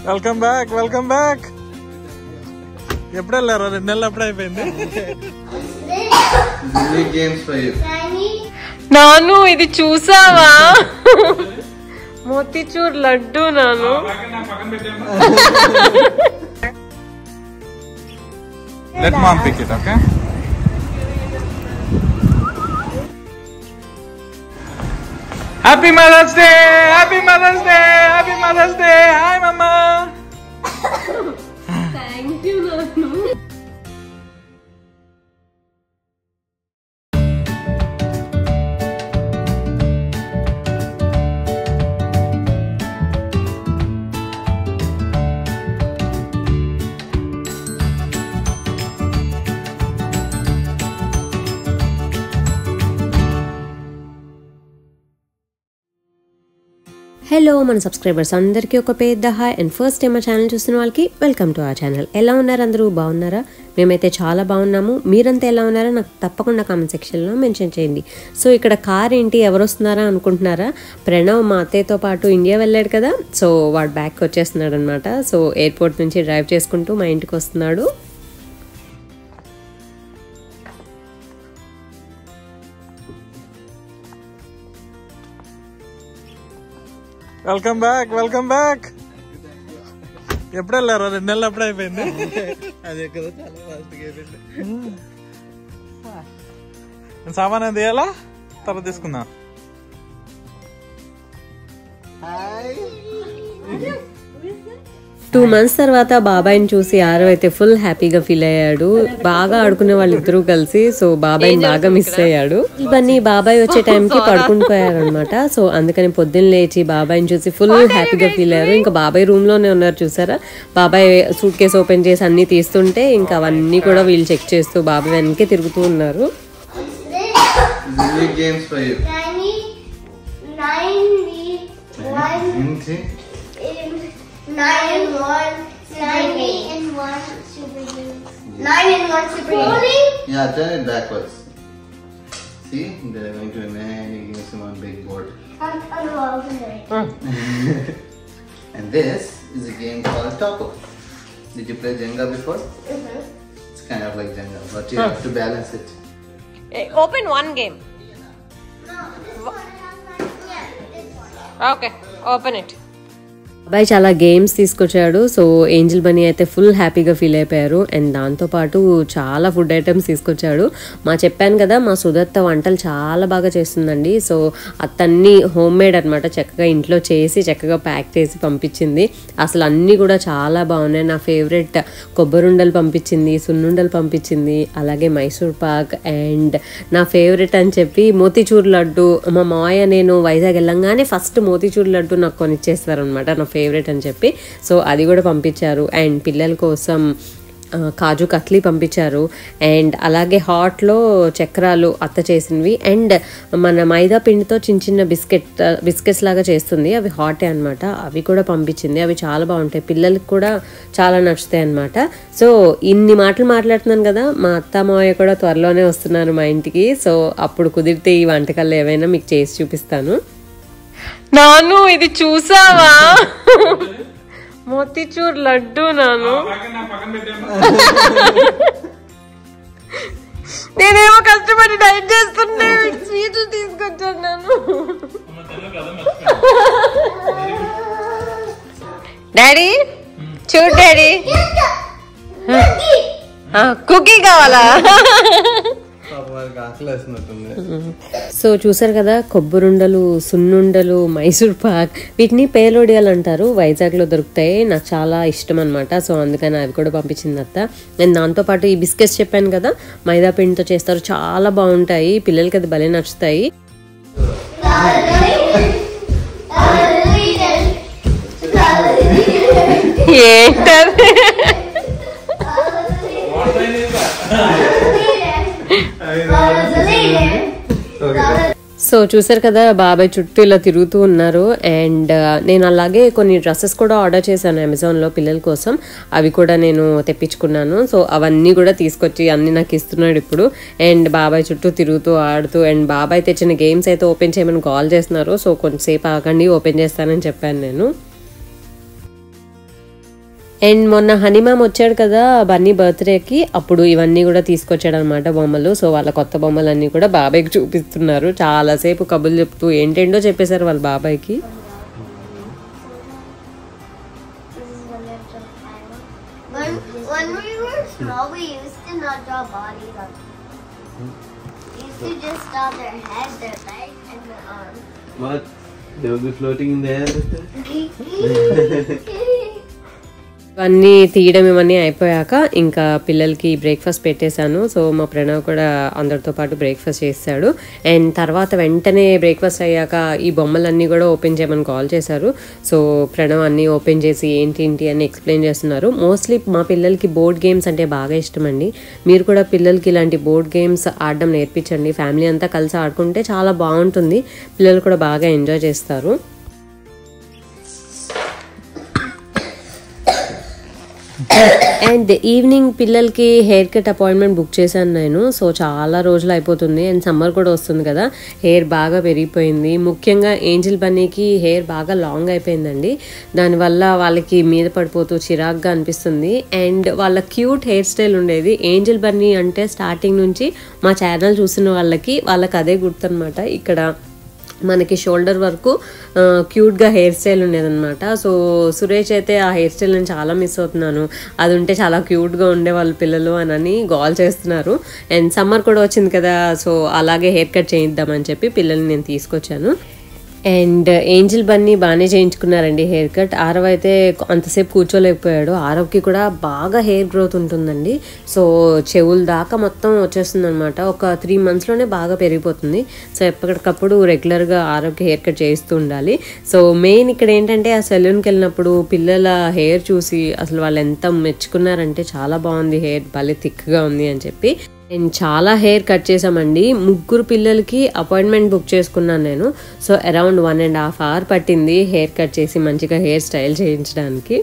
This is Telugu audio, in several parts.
Welcome back welcome back. ఎప్పుడు వెళ్ళారు? 2 నెలలు ఎప్పుడు అయిపోయింది? నాను ఇది చూసావా? మోతీచూర్ లడ్డు నాను. Let mom pick it. Okay, happy mother's day, happy mother's day, happy mother's day. Hi mumma. Thank you నాను. హలో మన సబ్స్క్రైబర్స్ అందరికీ ఒక పెద్ద హాయ్ అండ్ ఫస్ట్ టైం మా ఛానల్ చూస్తున్న వాళ్ళకి వెల్కమ్ టు అవర్ ఛానల్. ఎలా ఉన్నారు అందరూ? బాగున్నారా? మేమైతే చాలా బాగున్నాము. మీరంతా ఎలా ఉన్నారో నాకు తప్పకుండా కామెంట్ సెక్షన్లో మెన్షన్ చేయండి. సో ఇక్కడ కార్ ఏంటి, ఎవరు వస్తున్నారా అనుకుంటున్నారా? ప్రణవ్ మా అత్తయ్యతో పాటు ఇండియా వెళ్ళాడు కదా, సో వాడు బ్యాక్ వచ్చేస్తున్నాడు అనమాట. సో ఎయిర్పోర్ట్ నుంచి డ్రైవ్ చేసుకుంటూ మా ఇంటికి వస్తున్నాడు. Welcome back welcome back. ఎప్పుడు వెళ్ళారు? 2 నెలలు ఎప్పుడు అయిపోయింది? సామాన్ ఏం తీయాలా? తర్వాత తీసుకుందా. 2 months తర్వాత బాబాయ్ని చూసి ఆరవ్ అయితే ఫుల్ హ్యాపీగా ఫీల్ అయ్యాడు. బాగా ఆడుకునే వాళ్ళిద్దరూ కలిసి. సో బాబాయ్ని బాగా మిస్ అయ్యాడు. ఇవన్నీ బాబాయ్ వచ్చే టైంకి పడుకుని పోయారు అనమాట. సో అందుకని పొద్దున్న లేచి బాబాయ్ని చూసి ఫుల్ హ్యాపీగా ఫీల్ అయ్యారు. ఇంకా బాబాయ్ రూమ్ లోనే ఉన్నారు చూసారా. బాబాయ్ సూట్ కేసు ఓపెన్ చేసి అన్ని తీస్తుంటే ఇంకా అవన్నీ కూడా వీళ్ళు చెక్ చేస్తూ బాబాయ్ వెనకే తిరుగుతూ ఉన్నారు. Nine and one super bowling. Yeah, turn it backwards. See, they're going to imagine some on big board. And this is a game called Taco. Did you play Jenga before? It's kind of like Jenga, but you have to balance it. Open one game. No, this one has this one. Okay, open it. అబ్బాయి చాలా గేమ్స్ తీసుకొచ్చాడు. సో ఏంజల్ బనీ అయితే ఫుల్ హ్యాపీగా ఫీల్ అయిపోయారు. అండ్ దాంతోపాటు చాలా ఫుడ్ ఐటమ్స్ తీసుకొచ్చాడు. చెప్పాను కదా మా సుదత్త వంటలు చాలా బాగా చేస్తుందండి. సో అతన్ని హోమ్ మేడ్ అనమాట, చక్కగా ఇంట్లో చేసి చక్కగా ప్యాక్ చేసి పంపించింది. అసలు అన్నీ కూడా చాలా బాగున్నాయి. నా ఫేవరెట్ కొబ్బరుండలు పంపించింది, సున్నుండలు పంపించింది, అలాగే మైసూర్ పాక్, అండ్ నా ఫేవరెట్ అని చెప్పి మోతీచూర్ లడ్డు. మా మావయ్య నేను వైజాగ్ వెళ్ళంగానే ఫస్ట్ మోతీచూర్ లడ్డు నాకు కొనిచ్చేస్తారనమాట, నా ఫేవరెట్ అని చెప్పి. సో అది కూడా పంపించారు. అండ్ పిల్లల కోసం కాజు కట్లీ పంపించారు. అండ్ అలాగే హాట్లో చక్రాలు అత్త చేసినవి. అండ్ మన మైదా పిండితో చిన్న చిన్న బిస్కెట్స్ లాగా చేస్తుంది, అవి హాటే అనమాట. అవి కూడా పంపించింది. అవి చాలా బాగుంటాయి, పిల్లలకి కూడా చాలా నచ్చుతాయి అనమాట. సో ఇన్ని మాటలు మాట్లాడుతున్నాను కదా, మా అత్త మావయ్య కూడా త్వరలోనే వస్తున్నారు మా ఇంటికి. సో అప్పుడు కుదిరితే ఈ వంటకాలు ఏవైనా మీకు చేసి చూపిస్తాను. నాను ఇది చూసావా? మోతీచూర్ లడ్డు నాను. నేనేమో కష్టపడి డైట్ చేస్తున్నా, స్వీట్లు తీసుకొచ్చాను నాను. డాడీ చూడు డాడీ, కుకీ కావాలా? సో చూసారు కదా, కొబ్బరుండలు, సున్నుండలు, మైసూర్ పాక్, వీటిని పేలోడియాలు అంటారు, వైజాగ్లో దొరుకుతాయి. నాకు చాలా ఇష్టం అనమాట. సో అందుకని అవి కూడా పంపించింది అత్త. నేను దాంతోపాటు ఈ బిస్కెట్స్ చెప్పాను కదా, మైదా పిండితో చేస్తారు, చాలా బాగుంటాయి, పిల్లలకి అది భలే నచ్చుతాయి. ఏంటది? సో చూసారు కదా, బాబాయ్ చుట్టూ ఇలా తిరుగుతూ ఉన్నారు. అండ్ నేను అలాగే కొన్ని డ్రెస్సెస్ కూడా ఆర్డర్ చేశాను అమెజాన్లో పిల్లల కోసం, అవి కూడా నేను తెప్పించుకున్నాను. సో అవన్నీ కూడా తీసుకొచ్చి అన్ని నాకు ఇస్తున్నాడు ఇప్పుడు. అండ్ బాబాయ్ చుట్టూ తిరుగుతూ ఆడుతూ, అండ్ బాబాయ్ తెచ్చిన గేమ్స్ అయితే ఓపెన్ చేయమని కాల్ చేస్తున్నారు. సో కొంచెంసేపు ఆగండి, ఓపెన్ చేస్తానని చెప్పాను నేను. అండ్ మొన్న హనీమామ్ వచ్చాడు కదా బన్నీ బర్త్డేకి, అప్పుడు ఇవన్నీ కూడా తీసుకొచ్చాడు అనమాట బొమ్మలు. సో వాళ్ళ కొత్త బొమ్మలన్నీ కూడా బాబాయ్కి చూపిస్తున్నారు. చాలాసేపు కబుర్లు చెప్తూ ఏంటేంటో చెప్పేశారు వాళ్ళ బాబాయ్కి. When we were small, we used to not draw bodies on. We used to just draw their head, their legs, and their arms. What? They will be floating in the air with that? ఇవన్నీ తీయడం ఇవన్నీ అయిపోయాక ఇంకా పిల్లలకి బ్రేక్ఫాస్ట్ పెట్టేశాను. సో మా ప్రణవ్ కూడా అందరితో పాటు బ్రేక్ఫాస్ట్ చేశాడు. అండ్ తర్వాత వెంటనే బ్రేక్ఫాస్ట్ అయ్యాక ఈ బొమ్మలన్నీ కూడా ఓపెన్ చేయమని కాల్ చేశారు. సో ప్రణవ్ అన్నీ ఓపెన్ చేసి ఏంటి అని ఎక్స్ప్లెయిన్ చేస్తున్నారు. మోస్ట్లీ మా పిల్లలకి బోర్డ్ గేమ్స్ అంటే బాగా ఇష్టం అండి. మీరు కూడా పిల్లలకి ఇలాంటి బోర్డ్ గేమ్స్ ఆడడం నేర్పించండి. ఫ్యామిలీ అంతా కలిసి ఆడుకుంటే చాలా బాగుంటుంది. పిల్లలు కూడా బాగా ఎంజాయ్ చేస్తారు. అండ్ ఈవినింగ్ పిల్లలకి హెయిర్ కట్ అపాయింట్మెంట్ బుక్ చేశాను నేను. సో చాలా రోజులు అయిపోతుంది అండ్ సమ్మర్ కూడా వస్తుంది కదా, హెయిర్ బాగా పెరిగిపోయింది. ముఖ్యంగా ఏంజిల్ బన్నీకి హెయిర్ బాగా లాంగ్ అయిపోయిందండి. దానివల్ల వాళ్ళకి మీద పడిపోతూ చిరాగ్గా అనిపిస్తుంది. అండ్ వాళ్ళ క్యూట్ హెయిర్ స్టైల్ ఉండేది. ఏంజిల్ బన్నీ అంటే స్టార్టింగ్ నుంచి మా ఛానల్ చూసిన వాళ్ళకి అదే గుర్తనమాట. ఇక్కడ మనకి షోల్డర్ వరకు క్యూట్గా హెయిర్ స్టైల్ ఉండేదన్నమాట. సో సురేష్ అయితే ఆ హెయిర్ స్టైల్ నేను చాలా మిస్ అవుతున్నాను, అది ఉంటే చాలా క్యూట్గా ఉండే వాళ్ళ పిల్లలు అని గోల్ చేస్తున్నారు. అండ్ సమ్మర్ కూడా వచ్చింది కదా, సో అలాగే హెయిర్ కట్ చేయిద్దామని చెప్పి పిల్లల్ని నేను తీసుకొచ్చాను. అండ్ ఏంజిల్ బన్నీ బాగానే చేయించుకున్నారండి హెయిర్ కట్. ఆరవ్ అయితే అంతసేపు కూర్చోలేకపోయాడు. ఆరవ్కి కూడా బాగా హెయిర్ గ్రోత్ ఉంటుందండి. సో చెవుల దాకా మొత్తం వచ్చేస్తుంది అనమాట. ఒక 3 monthsలోనే బాగా పెరిగిపోతుంది. సో ఎప్పటికప్పుడు రెగ్యులర్గా ఆరవ్కి హెయిర్ కట్ చేయిస్తూ ఉండాలి. సో మెయిన్ ఇక్కడ ఏంటంటే ఆ సెలూన్కి వెళ్ళినప్పుడు పిల్లల హెయిర్ చూసి అసలు వాళ్ళు ఎంత మెచ్చుకున్నారంటే చాలా బాగుంది హెయిర్, భలే థిక్గా ఉంది అని చెప్పి. అండ్ చాలా హెయిర్ కట్ చేసామండి. 3 పిల్లలకి అపాయింట్మెంట్ బుక్ చేసుకున్నాను నేను. సో అరౌండ్ 1.5 hours పట్టింది హెయిర్ కట్ చేసి మంచిగా హెయిర్ స్టైల్ చేయించడానికి.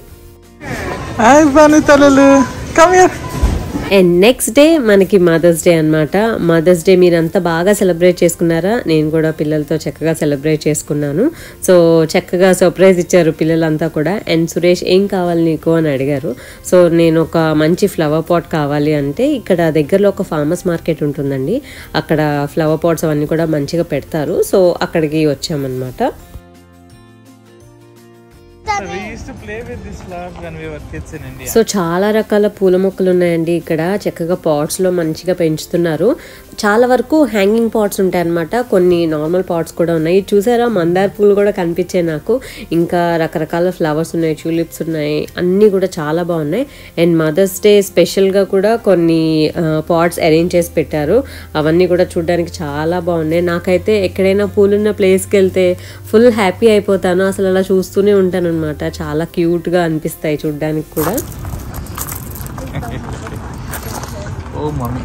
అండ్ నెక్స్ట్ డే మనకి మదర్స్ డే అనమాట. మదర్స్ డే మీరంతా బాగా సెలబ్రేట్ చేసుకున్నారా? నేను కూడా పిల్లలతో చక్కగా సెలబ్రేట్ చేసుకున్నాను. సో చక్కగా సర్ప్రైజ్ ఇచ్చారు పిల్లలంతా కూడా. అండ్ సురేష్ ఏం కావాలి నీకు అని అడిగారు. సో నేను ఒక మంచి ఫ్లవర్ పాట్ కావాలి అంటే ఇక్కడ దగ్గరలో ఒక ఫార్మర్స్ మార్కెట్ ఉంటుందండి, అక్కడ ఫ్లవర్ పాట్స్ అవన్నీ కూడా మంచిగా పెడతారు. సో అక్కడికి వచ్చామన్నమాట. సో చాలా రకాల పూల మొక్కలు ఉన్నాయండి ఇక్కడ. చక్కగా పాట్స్లో మంచిగా పెంచుతున్నారు. చాలా వరకు హ్యాంగింగ్ పాట్స్ ఉంటాయి అన్నమాట, కొన్ని నార్మల్ పాట్స్ కూడా ఉన్నాయి. చూసారా మందార పూలు కూడా కనిపించాయి నాకు. ఇంకా రకరకాల ఫ్లవర్స్ ఉన్నాయి, ట్యూలిప్స్ ఉన్నాయి, అన్నీ కూడా చాలా బాగున్నాయి. అండ్ మదర్స్ డే స్పెషల్గా కూడా కొన్ని పాట్స్ అరేంజ్ చేసి పెట్టారు. అవన్నీ కూడా చూడడానికి చాలా బాగున్నాయి. నాకైతే ఎక్కడైనా పూలున్న ప్లేస్కి వెళ్తే ఫుల్ హ్యాపీ అయిపోతాను. అసలు అలా చూస్తూనే ఉంటాను అనమాట. చాలా క్యూట్గా అనిపిస్తాయి చూడడానికి కూడా. ఓ మమ్మీ,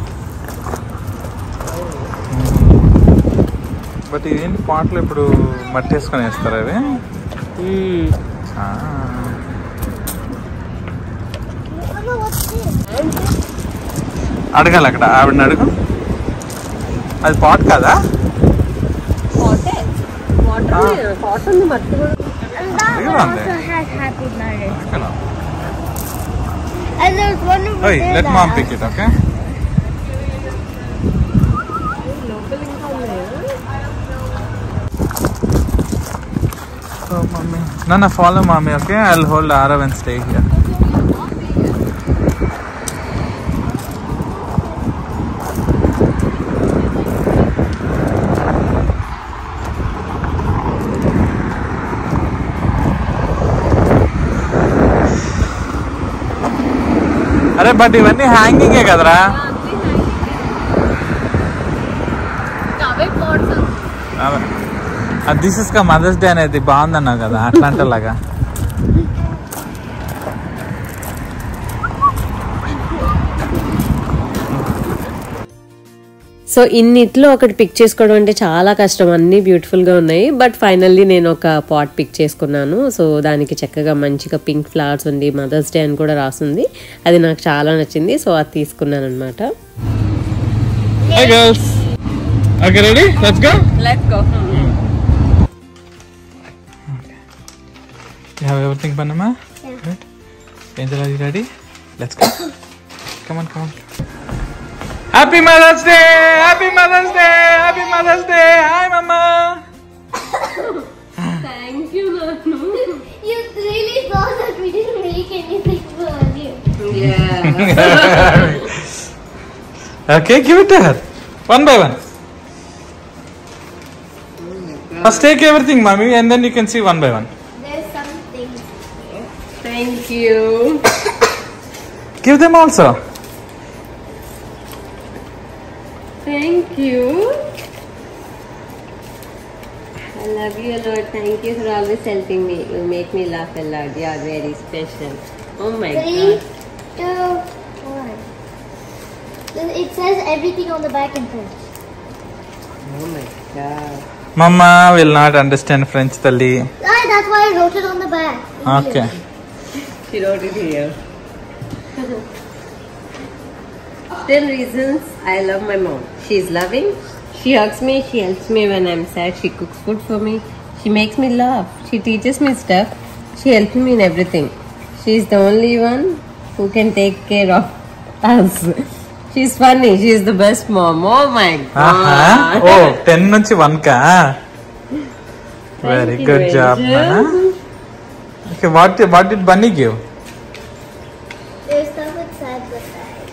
బట్ ఇదేంటి పాటలు ఇప్పుడు మట్టి వేసుకొని వేస్తారు అవి? అడగాలి అక్కడ ఆవిడని అడుగు. అది పాట్ కాదా? Let mom pick it, okay? So mommy, no, follow mommy, okay? I'll hold Arav and stay here. అరే బట్ ఇవన్నీ హ్యాంగింగే కదరా? దిస్ ఇస్ కా మదర్స్ డే అనేది బాగుందన్నావు కదా, అట్లాంటిలాగా. సో ఇన్నిట్లో ఒకటి పిక్ చేసుకోవడం అంటే చాలా కష్టం, అన్నీ బ్యూటిఫుల్గా ఉన్నాయి. బట్ ఫైనల్లీ నేను ఒక పాట్ పిక్ చేసుకున్నాను. సో దానికి చక్కగా మంచిగా పింక్ ఫ్లవర్స్ ఉంది, మదర్స్ డే అని కూడా రాస్తుంది. అది నాకు చాలా నచ్చింది. సో అది తీసుకున్నాను అనమాట. Hey girls, okay ready? Let's go. You have everything, Panama? Yeah. Angel, are you ready? Let's go. Come on. Happy Mother's Day! Happy Mother's Day! Happy Mother's Day! Hi, Mama! Thank you, Nanu. You really thought that we didn't make anything for you. Yeah. Okay, give it to her. One by one. First take everything, Mommy, and then you can see one by one. There's some things here. Thank you. Give them also. Thank you. I love you a lot. Thank you for always helping me. You make me laugh a lot. You are very special. Oh my 3, God. 2, 1. It says everything on the back in French. Oh my God. Mama will not understand French, Talli. That's why I wrote it on the back. Okay. She wrote it here. 10 reasons I love my mom. She is loving. She hugs me. She helps me when I'm sad. She cooks food for me. She makes me laugh. She teaches me stuff. She helps me in everything. She is the only one who can take care of us. She's funny. She is the best mom. Oh my God. Oh, 10 నుంచి 1 ka. Very you, good job, Angel. Nana. Okay, what did Bunny give? There's stuff inside the bag.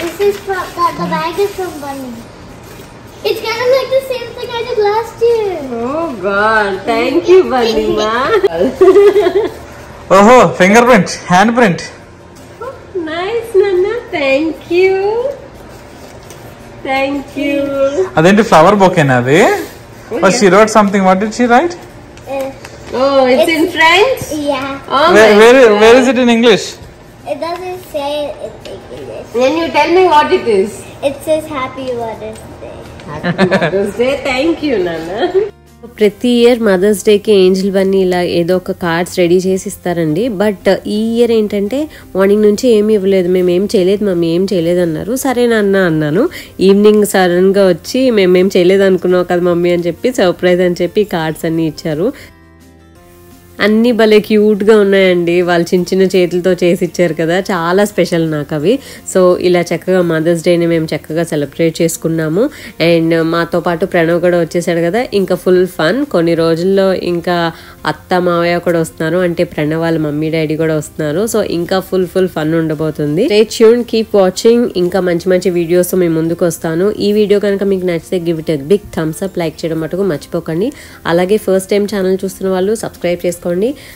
This is from the bag is from Bunny. It's kind of like the same thing I did last year. Oh God. Thank you, Bunny-ma. Oh, fingerprint, handprint. Nice, Nana. Thank you. Thank you. అదేంటి ఫ్లవర్ బొకేనా అది? Oh, she wrote something. What did she write? Oh, it's in French? Yeah. Oh my God. Where is it in English? It doesn't say it in English. Then you tell me what it is. It says Happy Mother's Day. Happy Mother's Day. Thank you, Nana. ప్రతి ఇయర్ మదర్స్ డేకి ఏంజిల్ బన్నీ ఇలా ఏదో ఒక కార్డ్స్ రెడీ చేసి ఇస్తారండి. బట్ ఈ ఇయర్ ఏంటంటే మార్నింగ్ నుంచి ఏమీ ఇవ్వలేదు, మేము ఏం చేయలేదు మమ్మీ, ఏం చేయలేదు అన్నారు. సరే నాన్న అన్నాను. ఈవినింగ్ సడన్గా వచ్చి మేమేం చేయలేదు అనుకున్నావు కదా మమ్మీ అని చెప్పి సర్ప్రైజ్ అని చెప్పి కార్డ్స్ అన్నీ ఇచ్చారు. అన్నీ భలే క్యూట్గా ఉన్నాయండి. వాళ్ళు చిన్న చిన్న చేతులతో చేసి ఇచ్చారు కదా, చాలా స్పెషల్ నాకు అవి. సో ఇలా చక్కగా మదర్స్ డేని మేము చక్కగా సెలబ్రేట్ చేసుకున్నాము. అండ్ మాతో పాటు ప్రణవ్ కూడా వచ్చేసాడు కదా, ఇంకా ఫుల్ ఫన్. కొన్ని రోజుల్లో ఇంకా అత్త మావయ్య కూడా వస్తున్నారు, అంటే ప్రణవ్ వాళ్ళ మమ్మీ డాడీ కూడా వస్తున్నారు. సో ఇంకా ఫుల్ ఫన్ ఉండబోతుంది. Stay tuned, keep watching. ఇంకా మంచి మంచి వీడియోస్ మేము ముందుకు వస్తాను. ఈ వీడియో కనుక మీకు నచ్చితే give it a big thumbs up, like చేయడం మటుకు మర్చిపోకండి. అలాగే ఫస్ట్ టైం ఛానల్ చూస్తున్న వాళ్ళు సబ్స్క్రైబ్ చేసుకోండి.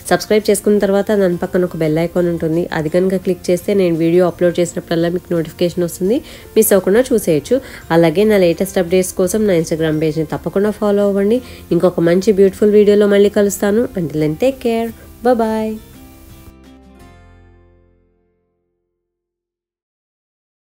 సబ్స్క్రైబ్ చేసుకున్న తర్వాత దాని పక్కన ఒక బెల్ ఐకాన్ ఉంటుంది, అది కనుక క్లిక్ చేస్తే నేను వీడియో అప్లోడ్ చేసినప్పుడల్లా మీకు నోటిఫికేషన్ వస్తుంది, మిస్ అవ్వకుండా చూసేయచ్చు. అలాగే నా లేటెస్ట్ అప్డేట్స్ కోసం నా ఇన్స్టాగ్రామ్ పేజ్ని తప్పకుండా ఫాలో అవ్వండి. ఇంకొక మంచి బ్యూటిఫుల్ వీడియోలో మళ్ళీ కలుస్తాను. Until then take care, bye.